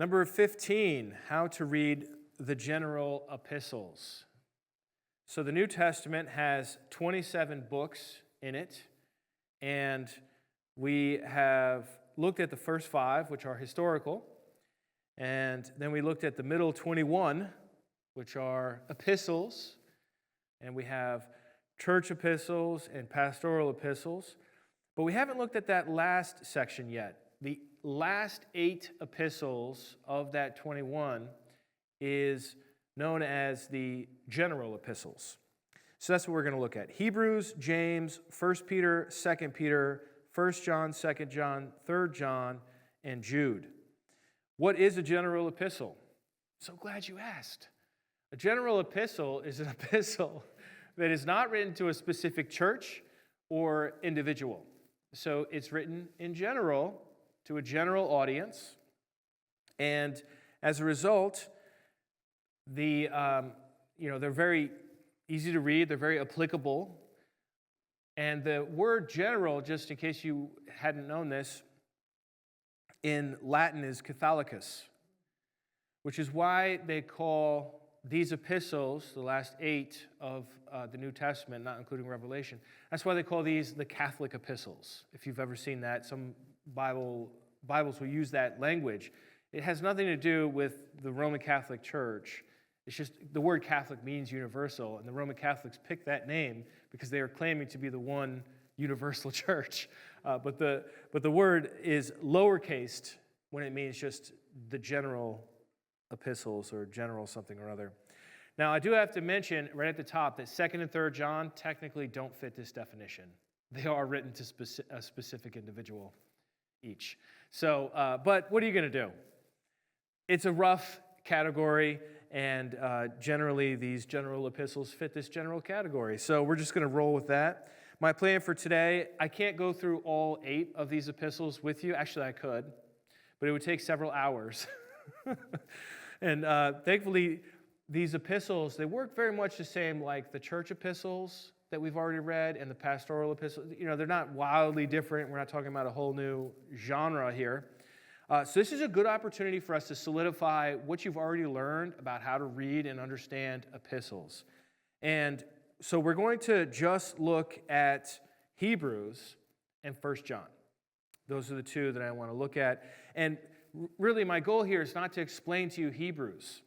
Number 15, how to read the general epistles. So the New Testament has 27 books in it, and we have looked at the first 5, which are historical, and then we looked at the middle 21, which are epistles, and we have church epistles and pastoral epistles, but we haven't looked at that last section yet. The last 8 epistles of that 21 is known as the general epistles. So that's what we're going to look at. Hebrews, James, 1 Peter, 2 Peter, 1 John, 2 John, 3 John, and Jude. What is a general epistle? So glad you asked. A general epistle is an epistle that is not written to a specific church or individual. So it's written in general to a general audience, and as a result, they're very easy to read, they're very applicable, and the word general, just in case you hadn't known this, in Latin is Catholicus, which is why they call these epistles, the last 8 of the New Testament, not including Revelation, that's why they call these the Catholic epistles. If you've ever seen that, some Bibles will use that language. It has nothing to do with the Roman Catholic Church. It's just the word Catholic means universal, and the Roman Catholics picked that name because they are claiming to be the one universal church. But the word is lowercased when it means just the general epistles or general something or other. Now, I do have to mention right at the top that 2nd and 3rd John technically don't fit this definition. They are written to a specific individual each. So, but what are you going to do? It's a rough category, and generally these general epistles fit this general category. So we're just going to roll with that. My plan for today, I can't go through all 8 of these epistles with you. Actually, I could, but it would take several hours. And thankfully, these epistles, they work very much the same like the church epistles that we've already read and the pastoral epistles. They're not wildly different. We're not talking about a whole new genre here. So this is a good opportunity for us to solidify what you've already learned about how to read and understand epistles. And so we're going to just look at Hebrews and 1 John. Those are the 2 that I want to look at. And really, my goal here is not to explain to you Hebrews.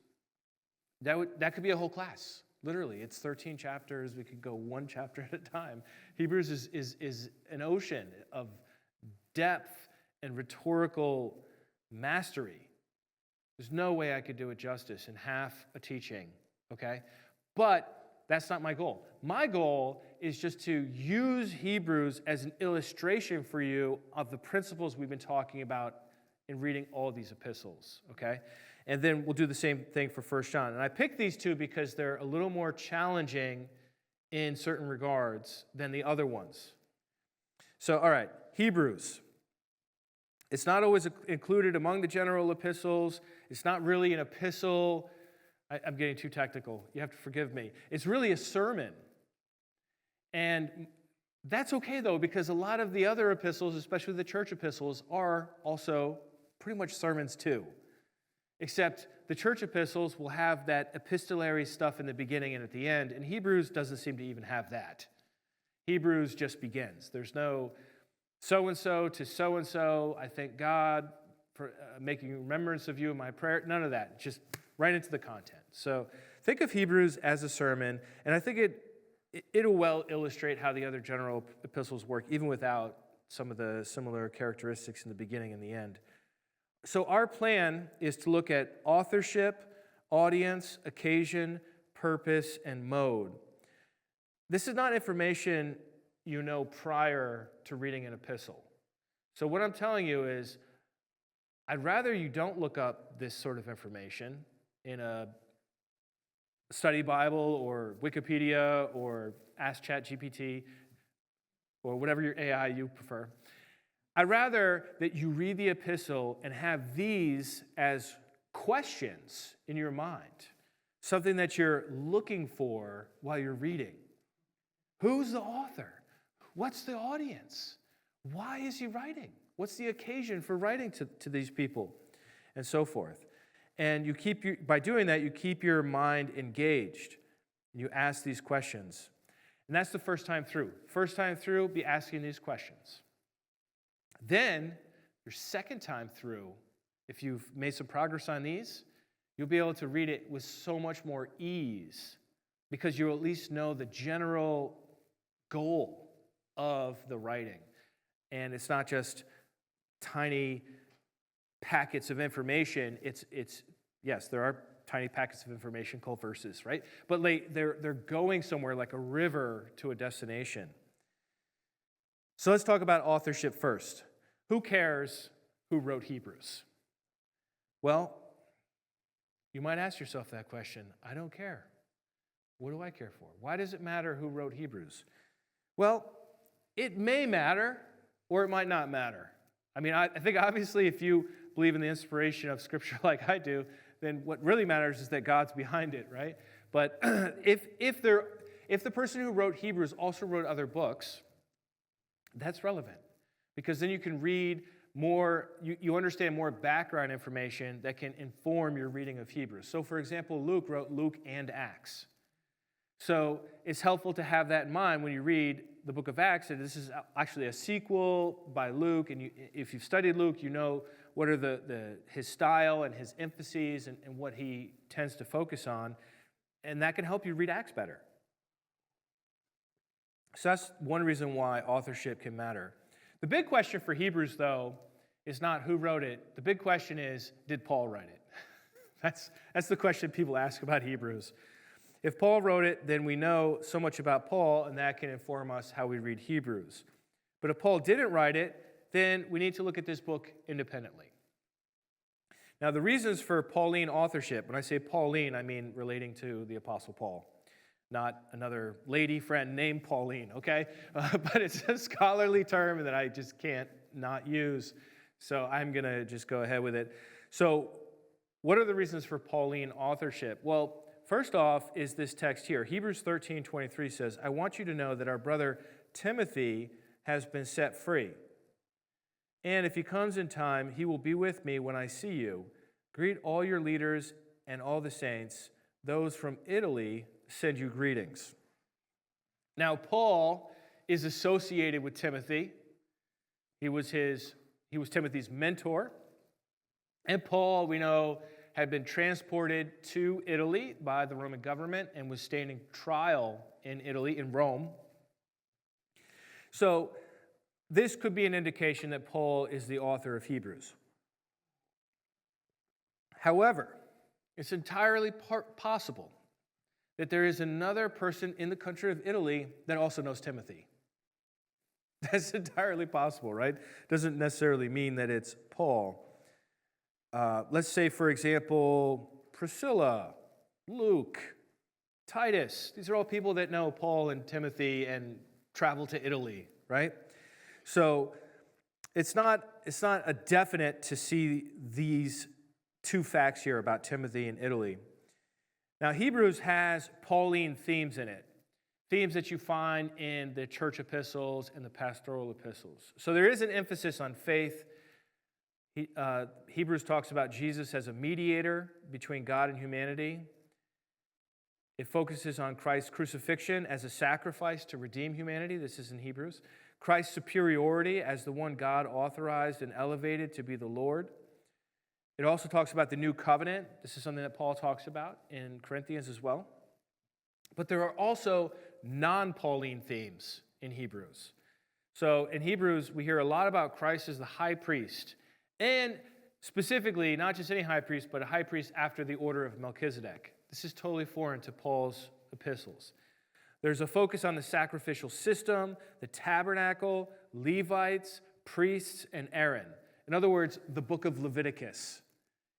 That could be a whole class. Literally, it's 13 chapters. We could go one chapter at a time. Hebrews is an ocean of depth and rhetorical mastery. There's no way I could do it justice in half a teaching, okay? But that's not my goal. My goal is just to use Hebrews as an illustration for you of the principles we've been talking about in reading all these epistles, okay? And then we'll do the same thing for 1 John. And I picked these 2 because they're a little more challenging in certain regards than the other ones. So, all right, Hebrews. It's not always included among the general epistles. It's not really an epistle. I'm getting too technical. You have to forgive me. It's really a sermon. And that's okay, though, because a lot of the other epistles, especially the church epistles, are also pretty much sermons too. Except the church epistles will have that epistolary stuff in the beginning and at the end, and Hebrews doesn't seem to even have that. Hebrews just begins. There's no so-and-so to so-and-so, I thank God for making remembrance of you in my prayer. None of that. Just right into the content. So think of Hebrews as a sermon, and I think it'll well illustrate how the other general epistles work, even without some of the similar characteristics in the beginning and the end. So our plan is to look at authorship, audience, occasion, purpose, and mode. This is not information you know prior to reading an epistle. So what I'm telling you is, I'd rather you don't look up this sort of information in a study Bible or Wikipedia or Ask ChatGPT or whatever your AI you prefer. I'd rather that you read the epistle and have these as questions in your mind, something that you're looking for while you're reading. Who's the author? What's the audience? Why is he writing? What's the occasion for writing to these people? and so forth. And by doing that, you keep your mind engaged. You ask these questions. And that's the first time through. First time through, be asking these questions. Then, your second time through, if you've made some progress on these, you'll be able to read it with so much more ease because you at least know the general goal of the writing. And it's not just tiny packets of information. Yes, there are tiny packets of information called verses, right? But they're going somewhere like a river to a destination. So let's talk about authorship first. Who cares who wrote Hebrews? Well, you might ask yourself that question. I don't care. What do I care for? Why does it matter who wrote Hebrews? Well, it may matter or it might not matter. I mean, I think obviously if you believe in the inspiration of Scripture like I do, then what really matters is that God's behind it, right? But if the person who wrote Hebrews also wrote other books, that's relevant because then you can read more, you understand more background information that can inform your reading of Hebrews. So, for example, Luke wrote Luke and Acts. So it's helpful to have that in mind when you read the book of Acts, that this is actually a sequel by Luke, and if you've studied Luke, you know what are his style and his emphases and what he tends to focus on, and that can help you read Acts better. So that's one reason why authorship can matter. The big question for Hebrews, though, is not who wrote it. The big question is, did Paul write it? That's the question people ask about Hebrews. If Paul wrote it, then we know so much about Paul, and that can inform us how we read Hebrews. But if Paul didn't write it, then we need to look at this book independently. Now, the reasons for Pauline authorship, when I say Pauline, I mean relating to the Apostle Paul, not another lady friend named Pauline, okay? But it's a scholarly term that I just can't not use, so I'm going to just go ahead with it. So, what are the reasons for Pauline authorship? Well, first off is this text here. Hebrews 13:23 says, I want you to know that our brother Timothy has been set free. And if he comes in time, he will be with me when I see you. Greet all your leaders and all the saints. Those from Italy send you greetings. Now, Paul is associated with Timothy. He was Timothy's mentor. And Paul, we know, had been transported to Italy by the Roman government and was standing trial in Italy, in Rome. So this could be an indication that Paul is the author of Hebrews. However, it's entirely possible that there is another person in the country of Italy that also knows Timothy. That's entirely possible, right? Doesn't necessarily mean that it's Paul. Let's say, for example, Priscilla, Luke, Titus. These are all people that know Paul and Timothy and travel to Italy, right? So it's not a definite to see these two facts here about Timothy and Italy. Now, Hebrews has Pauline themes in it, themes that you find in the church epistles and the pastoral epistles. So there is an emphasis on faith. Hebrews talks about Jesus as a mediator between God and humanity. It focuses on Christ's crucifixion as a sacrifice to redeem humanity. This is in Hebrews. Christ's superiority as the one God authorized and elevated to be the Lord. It also talks about the new covenant. This is something that Paul talks about in Corinthians as well. But there are also non-Pauline themes in Hebrews. So in Hebrews, we hear a lot about Christ as the high priest. And specifically, not just any high priest, but a high priest after the order of Melchizedek. This is totally foreign to Paul's epistles. There's a focus on the sacrificial system, the tabernacle, Levites, priests, and Aaron. In other words, the book of Leviticus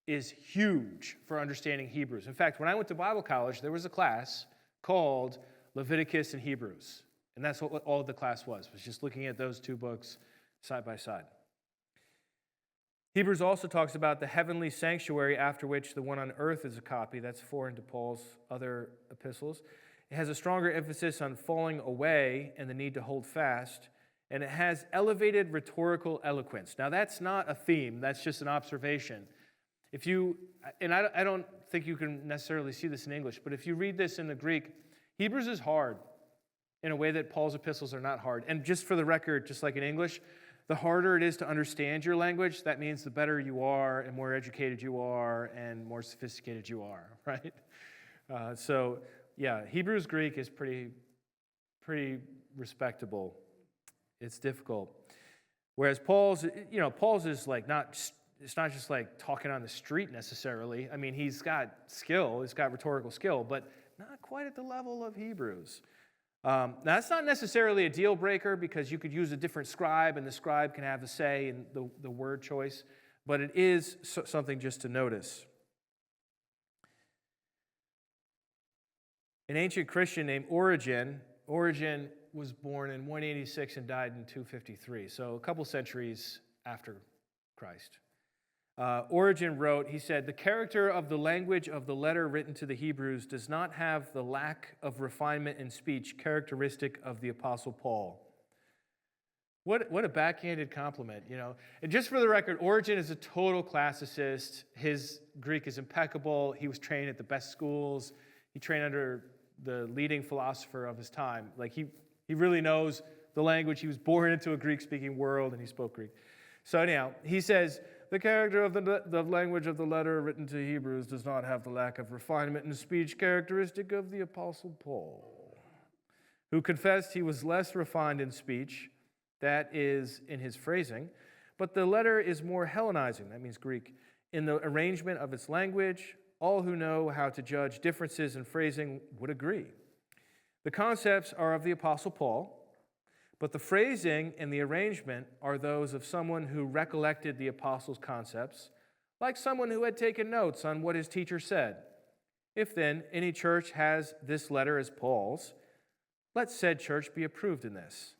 is huge for understanding Hebrews. In fact, when I went to Bible college, there was a class called Leviticus and Hebrews. And that's what all the class was just looking at those two books side by side. Hebrews also talks about the heavenly sanctuary after which the one on earth is a copy. That's foreign to Paul's other epistles. It has a stronger emphasis on falling away and the need to hold fast. And it has elevated rhetorical eloquence. Now, that's not a theme. That's just an observation. If you, and I don't think you can necessarily see this in English, but if you read this in the Greek, Hebrews is hard in a way that Paul's epistles are not hard. And just for the record, just like in English, the harder it is to understand your language, that means the better you are and more educated you are and more sophisticated you are, right? So yeah, Hebrews Greek is pretty respectable. It's difficult. Whereas Paul's is like it's not just like talking on the street necessarily. I mean, he's got skill, he's got rhetorical skill, but not quite at the level of Hebrews. Now, that's not necessarily a deal breaker because you could use a different scribe and the scribe can have a say in the word choice, but it is something just to notice. An ancient Christian named Origen was born in 186 and died in 253, so a couple centuries after Christ. Origen wrote, he said, "The character of the language of the letter written to the Hebrews does not have the lack of refinement in speech characteristic of the Apostle Paul." What a backhanded compliment, you know. And just for the record, Origen is a total classicist. His Greek is impeccable. He was trained at the best schools. He trained under the leading philosopher of his time. Like he really knows the language. He was born into a Greek-speaking world, and he spoke Greek. So anyhow, he says, "The character of the language of the letter written to Hebrews does not have the lack of refinement in speech characteristic of the Apostle Paul, who confessed he was less refined in speech, that is, in his phrasing, but the letter is more Hellenizing," that means Greek, "in the arrangement of its language. All who know how to judge differences in phrasing would agree. The concepts are of the Apostle Paul, but the phrasing and the arrangement are those of someone who recollected the apostles' concepts, like someone who had taken notes on what his teacher said. If then any church has this letter as Paul's, let said church be approved in this.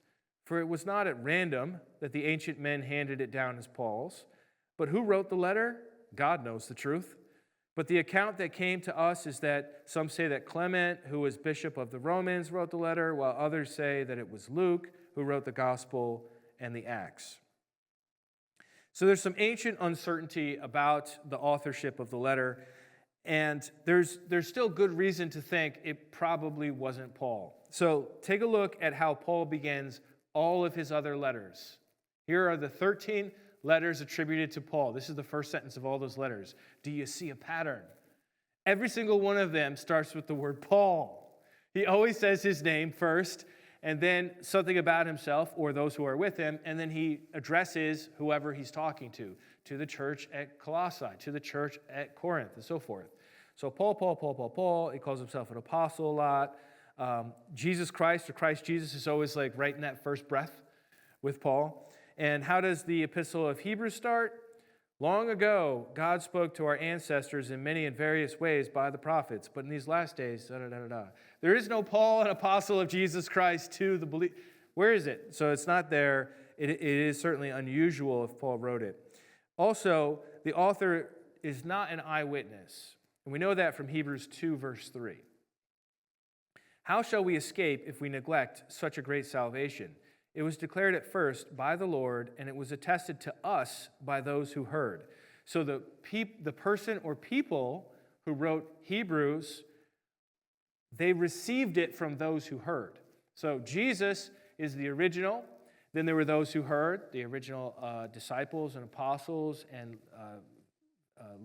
For it was not at random that the ancient men handed it down as Paul's, but who wrote the letter? God knows the truth. But the account that came to us is that some say that Clement, who was bishop of the Romans, wrote the letter, while others say that it was Luke who wrote the gospel and the Acts." So there's some ancient uncertainty about the authorship of the letter, and there's still good reason to think it probably wasn't Paul. So take a look at how Paul begins all of his other letters. Here are the 13 letters attributed to Paul. This is the first sentence of all those letters. Do you see a pattern? Every single one of them starts with the word Paul. He always says his name first, and then something about himself or those who are with him, and then he addresses whoever he's talking to the church at Colossae, to the church at Corinth, and so forth. So Paul. He calls himself an apostle a lot. Jesus Christ, or Christ Jesus, is always like right in that first breath with Paul. And how does the epistle of Hebrews start? Long ago, God spoke to our ancestors in many and various ways by the prophets, but in these last days, There is no Paul, an apostle of Jesus Christ to the belief. Where is it? So it's not there. It is certainly unusual if Paul wrote it. Also, the author is not an eyewitness. And we know that from Hebrews 2, verse 3. How shall we escape if we neglect such a great salvation? It was declared at first by the Lord, and it was attested to us by those who heard. So the person or people who wrote Hebrews, they received it from those who heard. So Jesus is the original. Then there were those who heard, the original disciples and apostles and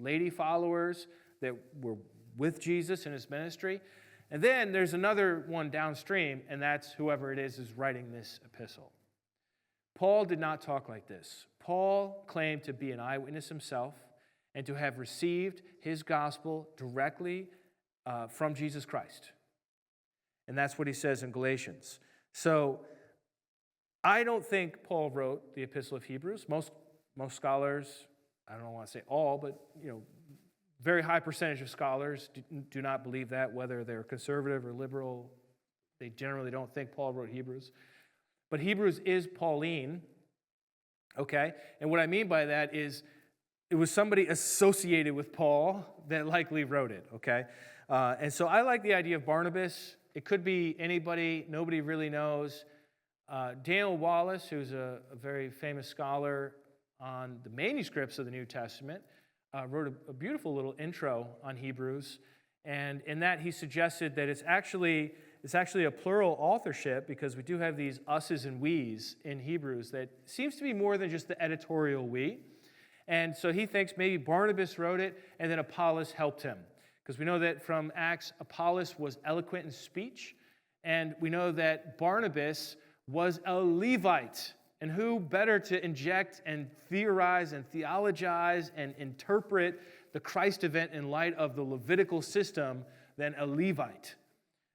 lady followers that were with Jesus in his ministry. And then there's another one downstream, and that's whoever it is writing this epistle. Paul did not talk like this. Paul claimed to be an eyewitness himself and to have received his gospel directly from Jesus Christ. And that's what he says in Galatians. So I don't think Paul wrote the Epistle of Hebrews. Most scholars, I don't want to say all, but very high percentage of scholars do not believe that, whether they're conservative or liberal. They generally don't think Paul wrote Hebrews. But Hebrews is Pauline, okay? And what I mean by that is it was somebody associated with Paul that likely wrote it, okay? And so I like the idea of Barnabas. It could be anybody, nobody really knows. Daniel Wallace, who's a very famous scholar on the manuscripts of the New Testament, wrote a beautiful little intro on Hebrews, and in that he suggested that it's actually a plural authorship, because we do have these us's and we's in Hebrews that seems to be more than just the editorial we. And so he thinks maybe Barnabas wrote it and then Apollos helped him. Because we know that from Acts, Apollos was eloquent in speech, and we know that Barnabas was a Levite. And who better to inject and theorize and theologize and interpret the Christ event in light of the Levitical system than a Levite?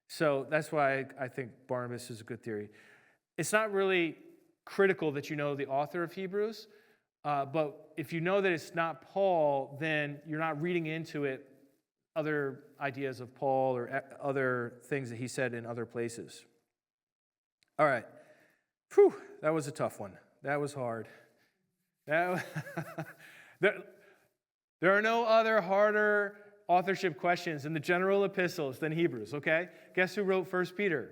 So that's why I think Barnabas is a good theory. It's not really critical that you know the author of Hebrews, but if you know that it's not Paul, then you're not reading into it other ideas of Paul or other things that he said in other places. All right. Whew, that was a tough one. That was hard. There are no other harder authorship questions in the general epistles than Hebrews, okay? Guess who wrote 1 Peter?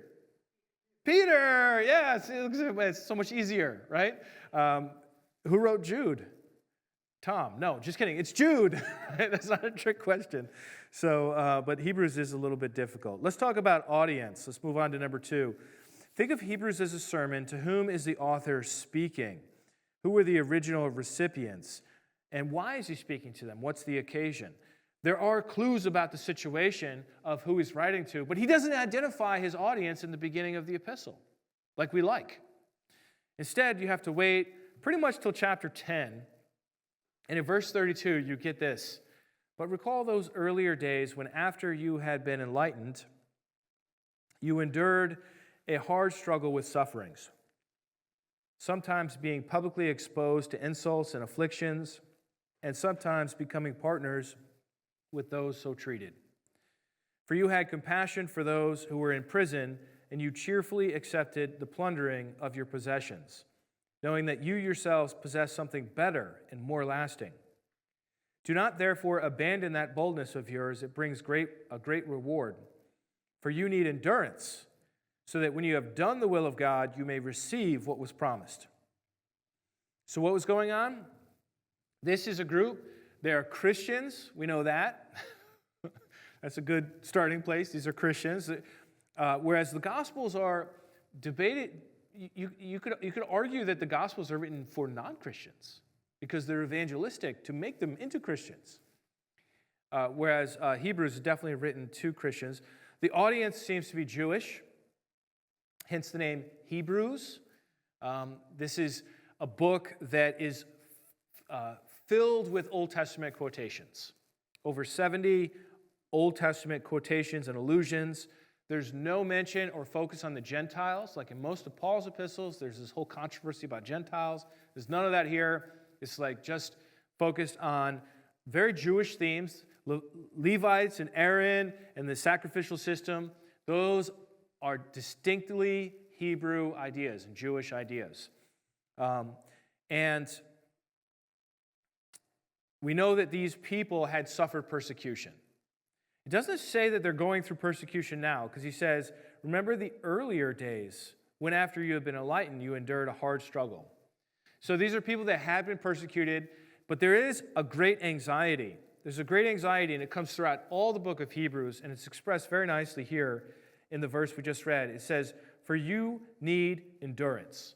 Peter! Yes, it's so much easier, right? Who wrote Jude? Tom. No, just kidding. It's Jude. That's not a trick question. So, but Hebrews is a little bit difficult. Let's talk about audience. Let's move on to number 2. Think of Hebrews as a sermon. To whom is the author speaking? Who were the original recipients? And why is he speaking to them? What's the occasion? There are clues about the situation of who he's writing to, but he doesn't identify his audience in the beginning of the epistle, like we like. Instead, you have to wait pretty much till chapter 10. And in verse 32, you get this. But recall those earlier days when, after you had been enlightened, you endured a hard struggle with sufferings, sometimes being publicly exposed to insults and afflictions, and sometimes becoming partners with those so treated. For you had compassion for those who were in prison, and you cheerfully accepted the plundering of your possessions, knowing that you yourselves possess something better and more lasting. Do not therefore abandon that boldness of yours. It brings a great reward. For you need endurance, so that when you have done the will of God, you may receive what was promised. So what was going on? This is a group. They are Christians. We know that. That's a good starting place. These are Christians. Whereas the Gospels are debated. You could argue that the Gospels are written for non-Christians because they're evangelistic to make them into Christians. Whereas Hebrews is definitely written to Christians. The audience seems to be Jewish, hence the name Hebrews. This is a book that is filled with Old Testament quotations. Over 70 Old Testament quotations and allusions. There's no mention or focus on the Gentiles. Like in most of Paul's epistles, there's this whole controversy about Gentiles. There's none of that here. It's like just focused on very Jewish themes. Levites and Aaron and the sacrificial system, those are distinctly Hebrew ideas and Jewish ideas. And we know that these people had suffered persecution. It doesn't say that they're going through persecution now, because he says, remember the earlier days when after you have been enlightened, you endured a hard struggle. So these are people that have been persecuted, but there is a great anxiety. There's a great anxiety, and it comes throughout all the book of Hebrews, and it's expressed very nicely here in the verse we just read. It says, for you need endurance.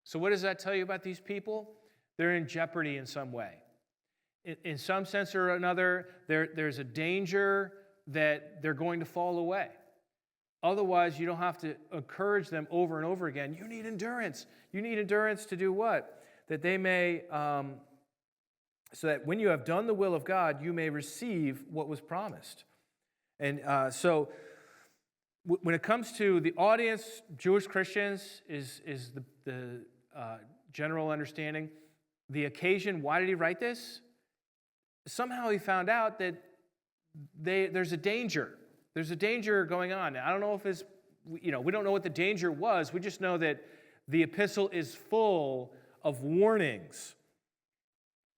So what does that tell you about these people? They're in jeopardy in some way. In some sense or another, there's a danger that they're going to fall away. Otherwise, you don't have to encourage them over and over again. You need endurance. You need endurance to do what? That they may, so that when you have done the will of God, you may receive what was promised. And so when it comes to the audience, Jewish Christians is the general understanding. The occasion, why did he write this? Somehow he found out that there's a danger. There's a danger going on. I don't know if it's, we don't know what the danger was. We just know that the epistle is full of warnings.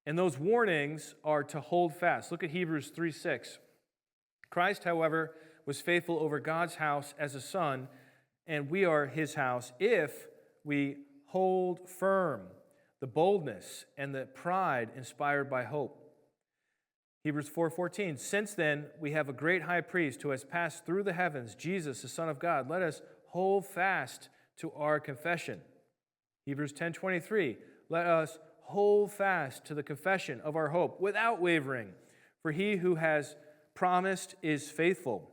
And those warnings are to hold fast. Look at Hebrews 3:6. Christ, however, was faithful over God's house as a son, and we are his house if we hold firm the boldness and the pride inspired by hope. Hebrews 4:14, since then we have a great high priest who has passed through the heavens, Jesus, the Son of God. Let us hold fast to our confession. Hebrews 10:23, let us hold fast to the confession of our hope without wavering, for he who has promised is faithful.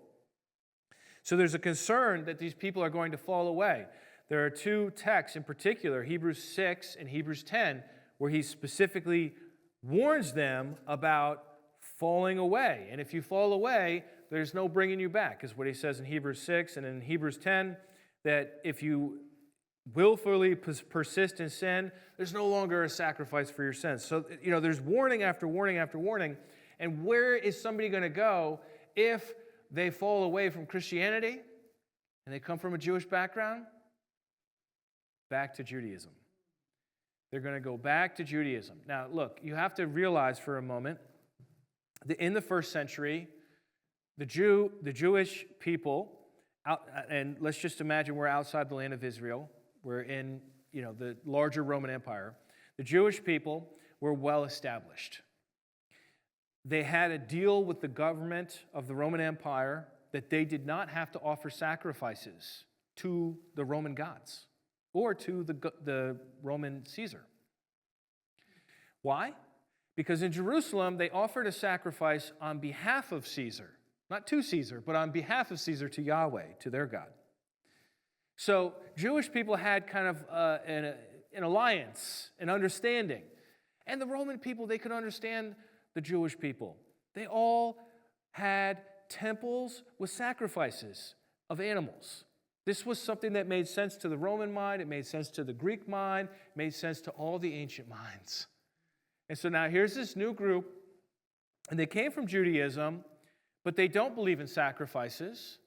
So there's a concern that these people are going to fall away. There are two texts in particular, Hebrews 6 and Hebrews 10, where he specifically warns them about falling away. And if you fall away, there's no bringing you back, is what he says in Hebrews 6 and in Hebrews 10, that if you willfully persist in sin, there's no longer a sacrifice for your sins. So, there's warning after warning after warning. And where is somebody going to go if they fall away from Christianity and they come from a Jewish background? Back to Judaism. They're going to go back to Judaism. Now, look, you have to realize for a moment that in the first century, the Jewish people, and let's just imagine we're outside the land of Israel. We're in, the larger Roman Empire. The Jewish people were well established. They had a deal with the government of the Roman Empire that they did not have to offer sacrifices to the Roman gods or to the Roman Caesar. Why? Because in Jerusalem, they offered a sacrifice on behalf of Caesar. Not to Caesar, but on behalf of Caesar to Yahweh, to their God. So Jewish people had kind of an alliance, an understanding. And the Roman people, they could understand the Jewish people. They all had temples with sacrifices of animals. This was something that made sense to the Roman mind, it made sense to the Greek mind, it made sense to all the ancient minds. And so now here's this new group, and they came from Judaism, but they don't believe in sacrifices,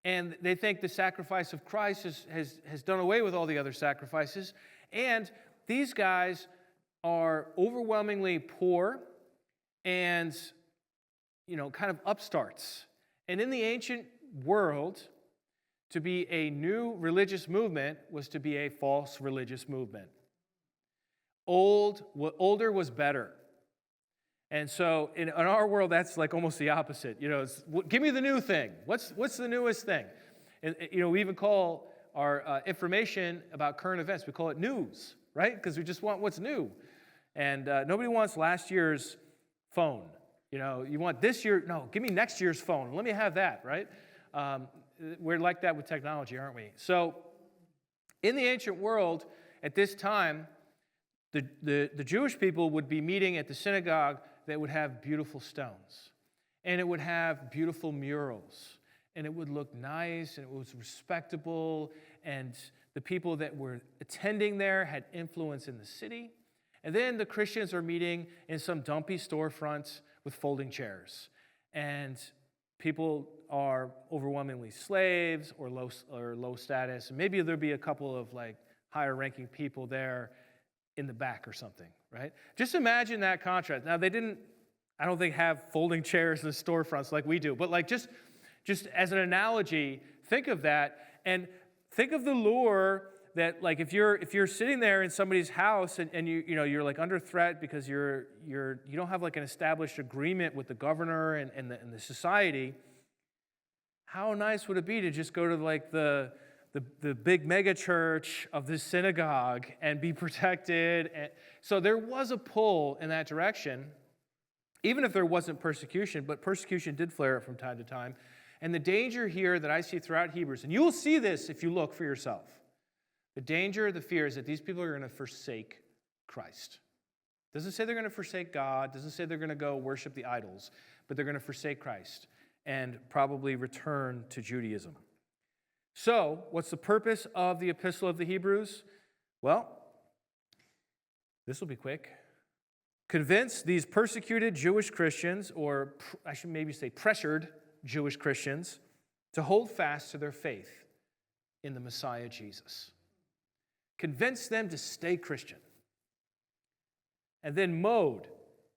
and they think the sacrifice of Christ has done away with all the other sacrifices, and these guys are overwhelmingly poor and, kind of upstarts. And in the ancient world, to be a new religious movement was to be a false religious movement. Older was better. And so in our world, that's like almost the opposite. Give me the new thing. What's the newest thing? And, we even call our information about current events, we call it news, right? Because we just want what's new. And nobody wants last year's phone. You want this year, no, give me next year's phone. Let me have that, right? We're like that with technology, aren't we? So in the ancient world, at this time, the Jewish people would be meeting at the synagogue that would have beautiful stones. And it would have beautiful murals. And it would look nice, and it was respectable. And the people that were attending there had influence in the city. And then the Christians are meeting in some dumpy storefronts with folding chairs. And people are overwhelmingly slaves or low status. Maybe there'll be a couple of higher ranking people there in the back or something, right? Just imagine that contrast. Now, they didn't, I don't think, have folding chairs in the storefronts like we do, but just as an analogy, think of that, and think of the lure that if you're sitting there in somebody's house and you're under threat because you don't have an established agreement with the governor and the society. How nice would it be to just go to the big mega church of this synagogue and be protected? And so there was a pull in that direction, even if there wasn't persecution, but persecution did flare up from time to time. And the danger here that I see throughout Hebrews, and you will see this if you look for yourself, the danger, the fear is that these people are going to forsake Christ. It doesn't say they're going to forsake God, doesn't say they're going to go worship the idols, but they're going to forsake Christ and probably return to Judaism. So, what's the purpose of the Epistle of the Hebrews? Well, this will be quick. Convince these persecuted Jewish Christians, or I should maybe say pressured Jewish Christians, to hold fast to their faith in the Messiah Jesus. Convince them to stay Christian. And then mode.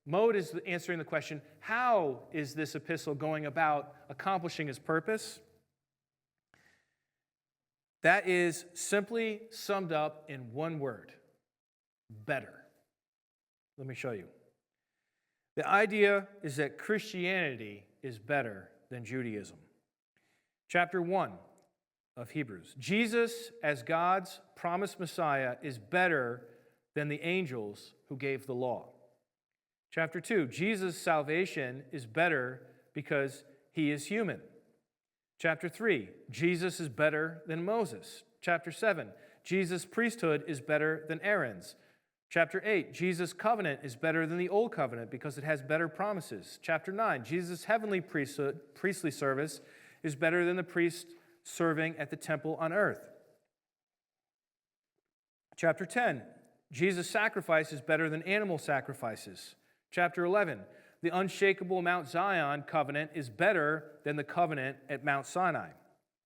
Mode is answering the question, how is this epistle going about accomplishing its purpose? That is simply summed up in one word: better. Let me show you. The idea is that Christianity is better than Judaism. Chapter 1 of Hebrews. Jesus, as God's promised Messiah, is better than the angels who gave the law. Chapter 2. Jesus' salvation is better because he is human. Chapter 3. Jesus is better than Moses. Chapter 7. Jesus' priesthood is better than Aaron's. Chapter 8, Jesus' covenant is better than the old covenant because it has better promises. Chapter 9, Jesus' heavenly priestly service is better than the priest serving at the temple on earth. Chapter 10, Jesus' sacrifice is better than animal sacrifices. Chapter 11, the unshakable Mount Zion covenant is better than the covenant at Mount Sinai.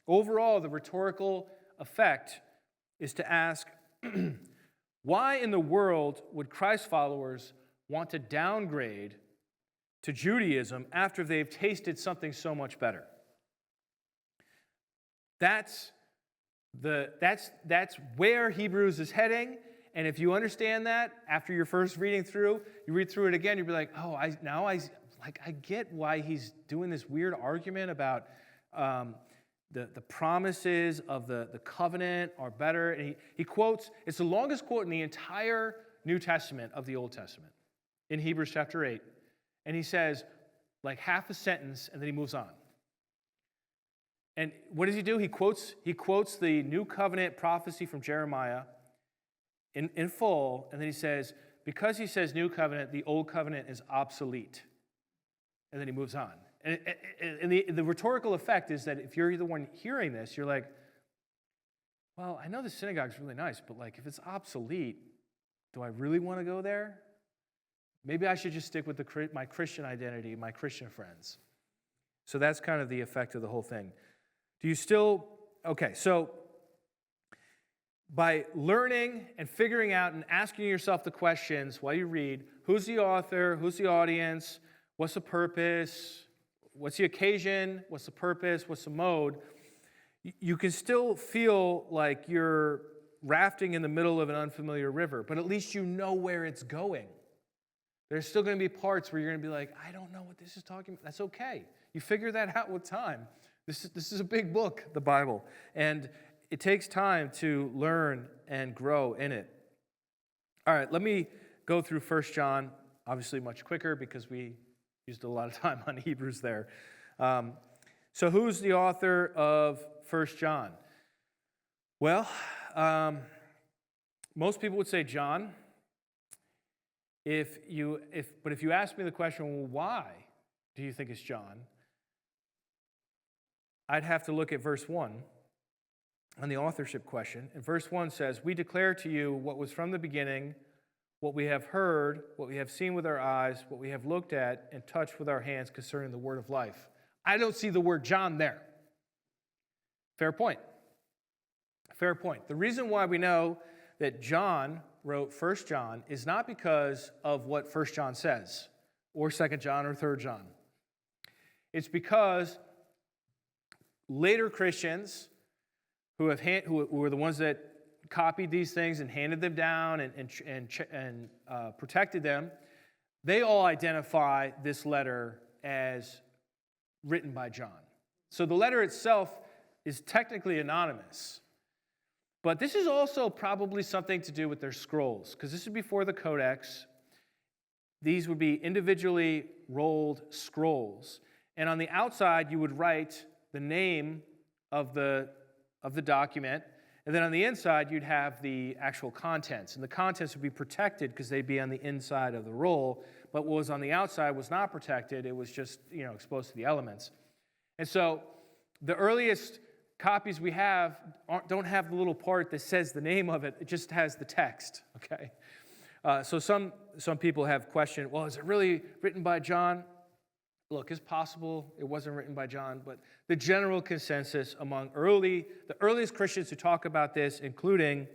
Overall, the rhetorical effect is to ask, why in the world would Christ followers want to downgrade to Judaism after they've tasted something so much better? That's where Hebrews is heading. And if you understand that after your first reading through, you read through it again, you'll be like, oh, I get why he's doing this weird argument about the promises of the covenant are better. And he quotes, it's the longest quote in the entire New Testament of the Old Testament, in Hebrews chapter 8. And he says, like half a sentence, and then he moves on. And what does he do? He quotes the New Covenant prophecy from Jeremiah in full, and then he says, because he says New Covenant, the Old Covenant is obsolete. And then he moves on. And the rhetorical effect is that if you're the one hearing this, you're like, well, I know the synagogue's really nice, but like if it's obsolete, do I really want to go there? Maybe I should just stick with my Christian identity, my Christian friends. So that's kind of the effect of the whole thing. Okay, so by learning and figuring out and asking yourself the questions while you read, who's the author, who's the audience, what's the purpose, what's the occasion, what's the purpose, what's the mode, you can still feel like you're rafting in the middle of an unfamiliar river, but at least you know where it's going. There's still going to be parts where you're going to be like, I don't know what this is talking about. That's okay. You figure that out with time. This is a big book, the Bible, and it takes time to learn and grow in it. All right, let me go through 1 John, obviously much quicker because we used a lot of time on Hebrews there. So who's the author of 1 John? Well, most people would say John. But if you ask me the question, well, why do you think it's John? I'd have to look at verse 1 on the authorship question. And verse 1 says, we declare to you what was from the beginning, what we have heard, what we have seen with our eyes, what we have looked at and touched with our hands concerning the word of life. I don't see the word John there. Fair point. Fair point. The reason why we know that John wrote 1 John is not because of what 1 John says, or 2 John or 3 John. It's because later Christians who were the ones that copied these things and handed them down and protected them, they all identify this letter as written by John. So the letter itself is technically anonymous. But this is also probably something to do with their scrolls, because this is before the Codex. These would be individually rolled scrolls. And on the outside, you would write the name of the document, and then on the inside, you'd have the actual contents. And the contents would be protected because they'd be on the inside of the roll, but what was on the outside was not protected. It was just, exposed to the elements. And so the earliest copies we have don't have the little part that says the name of it. It just has the text, okay? So some people have questioned, well, is it really written by John? Look, it's possible it wasn't written by John, but the general consensus among the earliest Christians who talk about this, including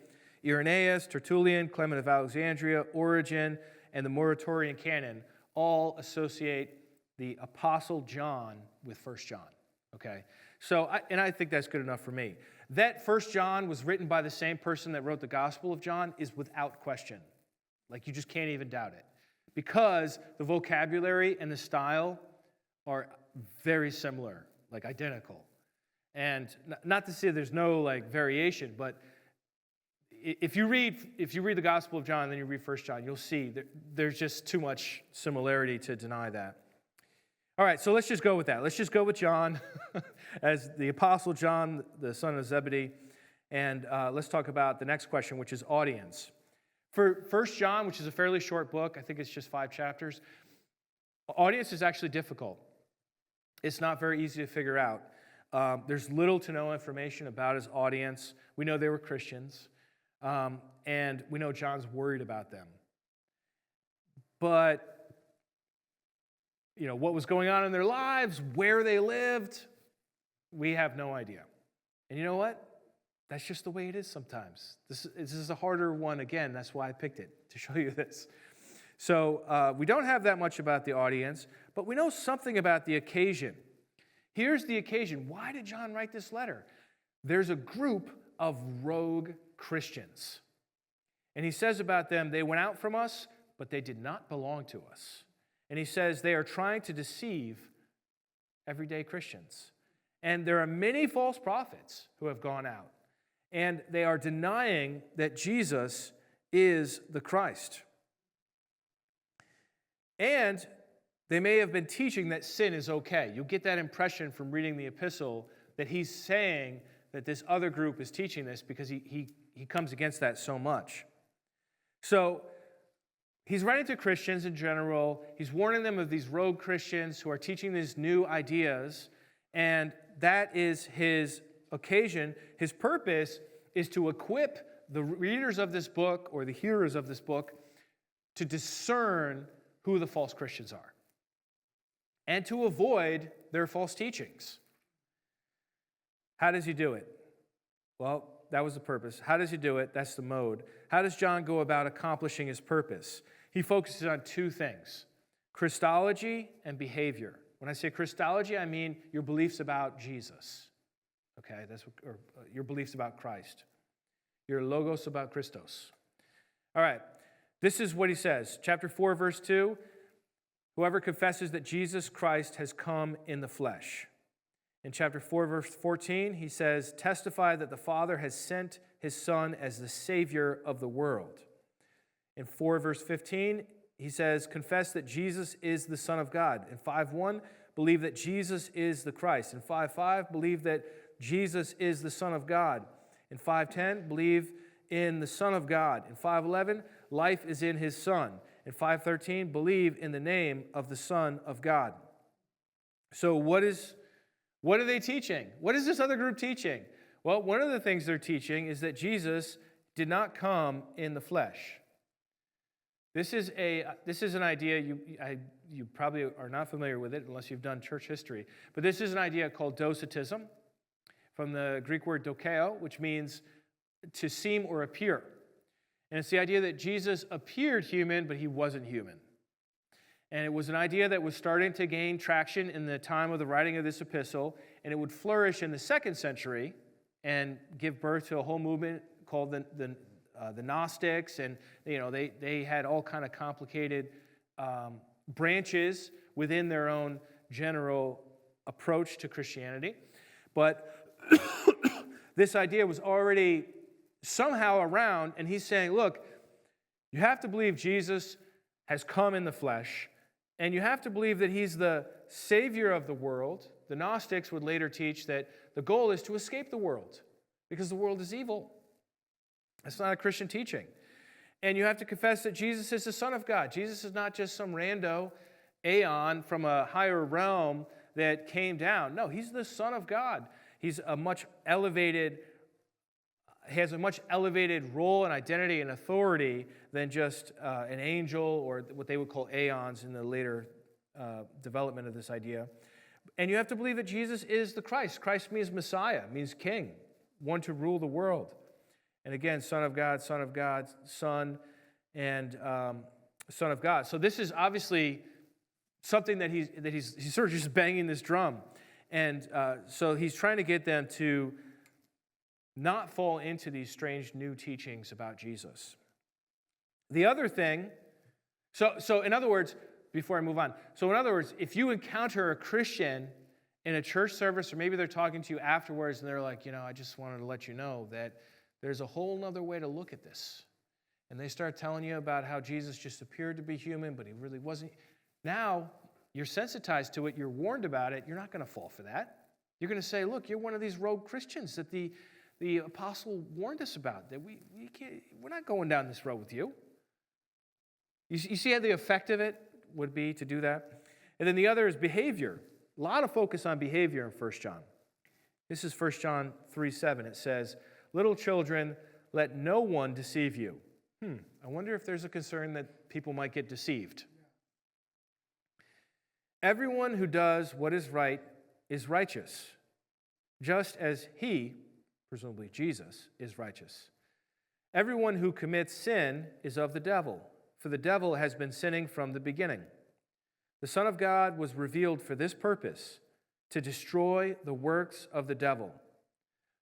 Irenaeus, Tertullian, Clement of Alexandria, Origen, and the Muratorian canon, all associate the Apostle John with 1 John, okay? So, I think that's good enough for me. That 1 John was written by the same person that wrote the Gospel of John is without question. Like, you just can't even doubt it. because the vocabulary and the style are very similar, like identical. And not to say there's no like variation, but if you read the Gospel of John, then you read 1 John, you'll see there's just too much similarity to deny that. All right, so let's just go with that. Let's just go with John as the Apostle John, the son of Zebedee. And let's talk about the next question, which is audience. For 1 John, which is a fairly short book, I think it's just 5 chapters, audience is actually difficult. It's not very easy to figure out. There's little to no information about his audience. We know they were Christians, and we know John's worried about them. But what was going on in their lives, where they lived, we have no idea. And you know what? That's just the way it is sometimes. This is a harder one again. That's why I picked it, to show you this. So we don't have that much about the audience, but we know something about the occasion. Here's the occasion. Why did John write this letter? There's a group of rogue Christians. And he says about them, they went out from us, but they did not belong to us. And he says they are trying to deceive everyday Christians. And there are many false prophets who have gone out. And they are denying that Jesus is the Christ. And they may have been teaching that sin is okay. You get that impression from reading the epistle that he's saying that this other group is teaching this because he comes against that so much. So he's writing to Christians in general. He's warning them of these rogue Christians who are teaching these new ideas, and that is his occasion. His purpose is to equip the readers of this book or the hearers of this book to discern who the false Christians are and to avoid their false teachings. How does he do it? Well, that was the purpose. How does he do it? That's the mode. How does John go about accomplishing his purpose? He focuses on 2 things: Christology and behavior. When I say Christology, I mean your beliefs about Jesus. Okay, or your beliefs about Christ. Your logos about Christos. All right, this is what he says. Chapter 4, verse 2, whoever confesses that Jesus Christ has come in the flesh. In chapter 4, verse 14, he says, testify that the Father has sent his Son as the Savior of the world. In 4, verse 15, he says, confess that Jesus is the Son of God. In 5:1, believe that Jesus is the Christ. In 5:5, believe that Jesus is the Son of God. In 5:10, believe in the Son of God. In 5:11, life is in his Son. In 5:13, believe in the name of the Son of God. So what are they teaching? What is this other group teaching? Well, one of the things they're teaching is that Jesus did not come in the flesh. This is an idea, you probably are not familiar with it unless you've done church history, but this is an idea called docetism, from the Greek word dokeo, which means to seem or appear. And it's the idea that Jesus appeared human, but he wasn't human. And it was an idea that was starting to gain traction in the time of the writing of this epistle, and it would flourish in the 2nd century and give birth to a whole movement called the Gnostics, and they had all kind of complicated branches within their own general approach to Christianity. But this idea was already somehow around, and he's saying, look, you have to believe Jesus has come in the flesh, and you have to believe that he's the Savior of the world. The Gnostics would later teach that the goal is to escape the world because the world is evil. That's not a Christian teaching. And you have to confess that Jesus is the Son of God. Jesus is not just some rando aeon from a higher realm that came down. No, he's the Son of God. He's has a much elevated role and identity and authority than just an angel or what they would call aeons in the later development of this idea. And you have to believe that Jesus is the Christ. Christ means Messiah, means King, one to rule the world. And again, Son of God, Son, and Son of God. So this is obviously something that he's sort of just banging this drum. And so he's trying to get them to not fall into these strange new teachings about Jesus. The other thing So in other words, before I move on, so in other words, if you encounter a Christian in a church service, or maybe they're talking to you afterwards and they're like, I just wanted to let you know that there's a whole other way to look at this. And they start telling you about how Jesus just appeared to be human, but he really wasn't. Now, you're sensitized to it, you're warned about it, you're not going to fall for that. You're going to say, look, you're one of these rogue Christians that the apostle warned us about, that we're not going down this road with you. You see how the effect of it would be to do that? And then the other is behavior. A lot of focus on behavior in 1 John. This is 1 John 3:7. It says, little children, let no one deceive you. I wonder if there's a concern that people might get deceived. Everyone who does what is right is righteous, just as he, presumably Jesus, is righteous. Everyone who commits sin is of the devil, for the devil has been sinning from the beginning. The Son of God was revealed for this purpose, to destroy the works of the devil.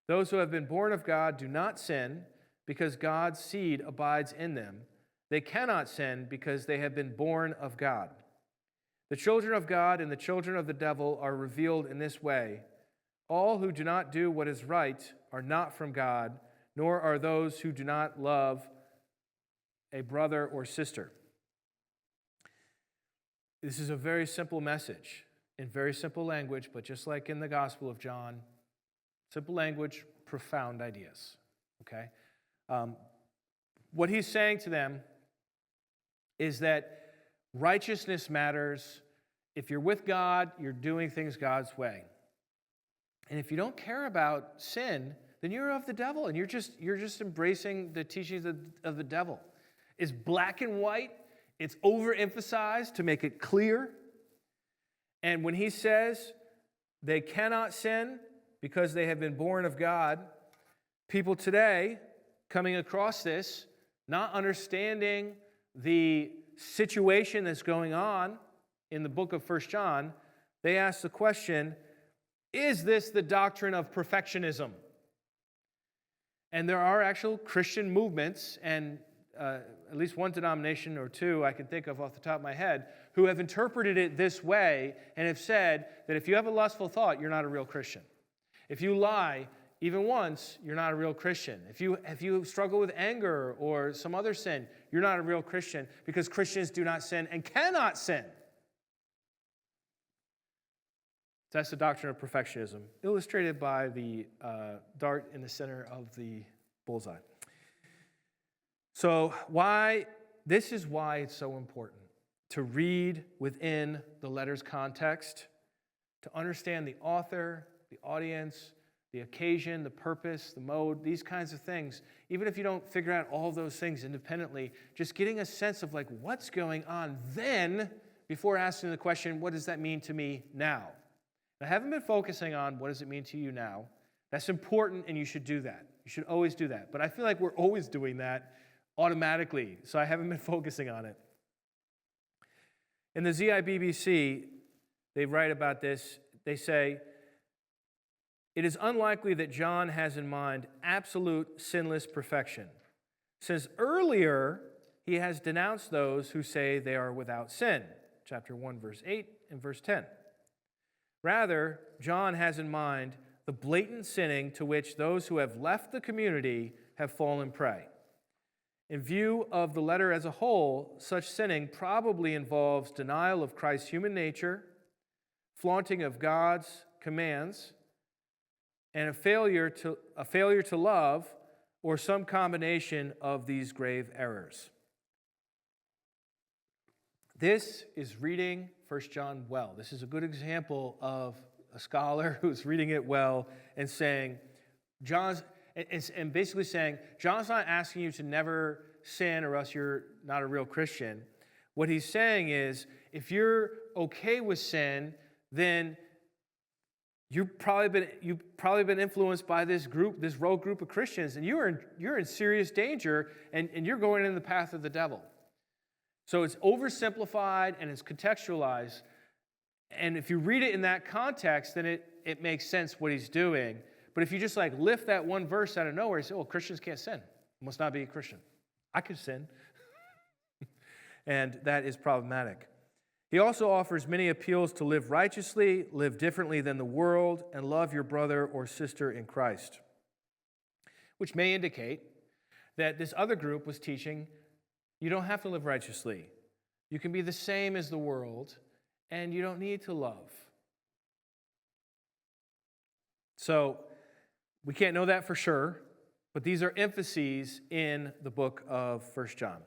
Those who have been born of God do not sin, because God's seed abides in them. They cannot sin because they have been born of God. The children of God and the children of the devil are revealed in this way. All who do not do what is right are not from God, nor are those who do not love a brother or sister. This is a very simple message in very simple language, but just like in the Gospel of John, simple language, profound ideas. Okay? What he's saying to them is that righteousness matters. If you're with God, you're doing things God's way. And if you don't care about sin, then you're of the devil, and you're just embracing the teachings of the devil. It's black and white. It's overemphasized to make it clear. And when he says they cannot sin because they have been born of God, people today coming across this, not understanding the situation that's going on in the book of 1 John, they ask the question, is this the doctrine of perfectionism? And there are actual Christian movements, and at least one denomination or two I can think of off the top of my head, who have interpreted it this way and have said that if you have a lustful thought, you're not a real Christian. If you lie even once, you're not a real Christian. If you struggle with anger or some other sin, you're not a real Christian, because Christians do not sin and cannot sin. That's the doctrine of perfectionism, illustrated by the dart in the center of the bullseye. So this is why it's so important to read within the letter's context, to understand the author, the audience, the occasion, the purpose, the mode, these kinds of things. Even if you don't figure out all those things independently, just getting a sense of like what's going on then before asking the question, what does that mean to me now? I haven't been focusing on what does it mean to you now. That's important, and you should do that. You should always do that. But I feel like we're always doing that automatically, so I haven't been focusing on it. In the ZIBBC, they write about this. They say, it is unlikely that John has in mind absolute sinless perfection, since earlier he has denounced those who say they are without sin, chapter 1, verse 8 and verse 10. Rather, John has in mind the blatant sinning to which those who have left the community have fallen prey. In view of the letter as a whole, such sinning probably involves denial of Christ's human nature, flaunting of God's commands, and a failure to love, or some combination of these grave errors. This is reading 1 John well. This is a good example of a scholar who's reading it well and saying, and basically saying, John's not asking you to never sin or else you're not a real Christian. What he's saying is, if you're okay with sin, then you've probably been influenced by this rogue group of Christians, and you're in serious danger, and you're going in the path of the devil. So it's oversimplified and it's contextualized. And if you read it in that context, then it makes sense what he's doing. But if you just like lift that one verse out of nowhere, you say, oh, Christians can't sin. I must not be a Christian. I could sin. and that is problematic. He also offers many appeals to live righteously, live differently than the world, and love your brother or sister in Christ, which may indicate that this other group was teaching you don't have to live righteously. You can be the same as the world, and you don't need to love. So, we can't know that for sure, but these are emphases in the book of 1 John.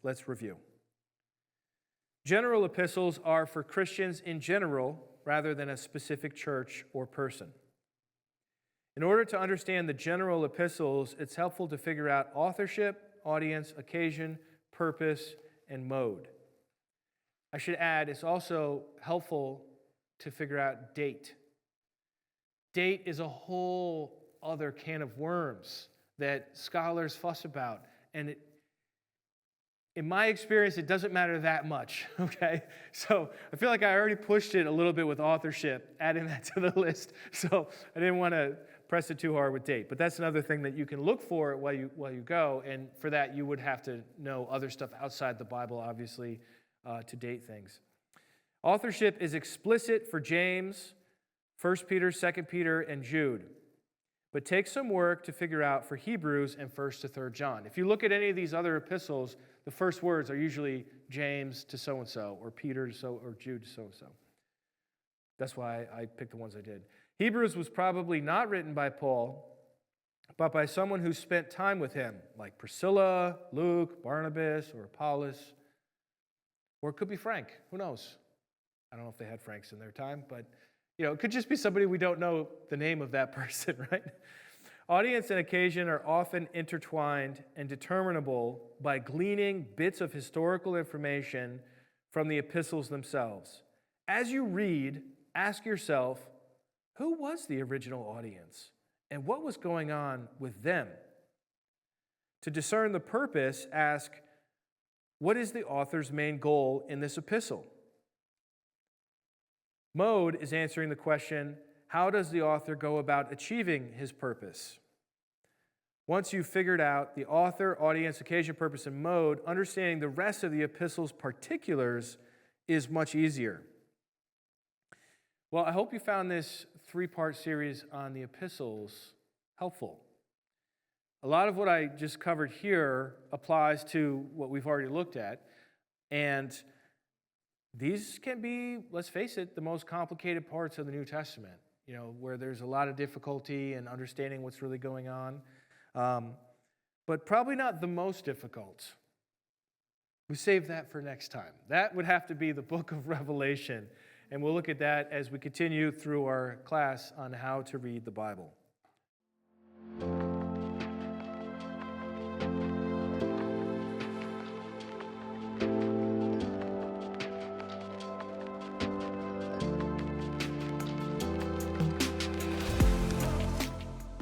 Let's review. General epistles are for Christians in general rather than a specific church or person. In order to understand the general epistles, it's helpful to figure out authorship, audience, occasion, purpose, and mode. I should add, it's also helpful to figure out date. Date is a whole other can of worms that scholars fuss about, and in my experience, it doesn't matter that much, okay? So I feel like I already pushed it a little bit with authorship, adding that to the list, so I didn't want to press it too hard with date. But that's another thing that you can look for while you go, and for that you would have to know other stuff outside the Bible, obviously, to date things. Authorship is explicit for James, 1 Peter, 2 Peter, and Jude, but takes some work to figure out for Hebrews and 1 to 3 John. If you look at any of these other epistles, the first words are usually James to so-and-so, or Peter to so, or Jude to so-and-so. That's why I picked the ones I did. Hebrews was probably not written by Paul, but by someone who spent time with him, like Priscilla, Luke, Barnabas, or Apollos. Or it could be Frank. Who knows? I don't know if they had Franks in their time, but it could just be somebody we don't know the name of that person, right? Audience and occasion are often intertwined and determinable by gleaning bits of historical information from the epistles themselves. As you read, ask yourself, who was the original audience, and what was going on with them? To discern the purpose, ask, what is the author's main goal in this epistle? Mode is answering the question, how does the author go about achieving his purpose? Once you've figured out the author, audience, occasion, purpose, and mode, understanding the rest of the epistle's particulars is much easier. Well, I hope you found this three-part series on the epistles helpful. A lot of what I just covered here applies to what we've already looked at, and these can be, let's face it, the most complicated parts of the New Testament, where there's a lot of difficulty in understanding what's really going on, but probably not the most difficult. We save that for next time. That would have to be the book of Revelation, and we'll look at that as we continue through our class on how to read the Bible.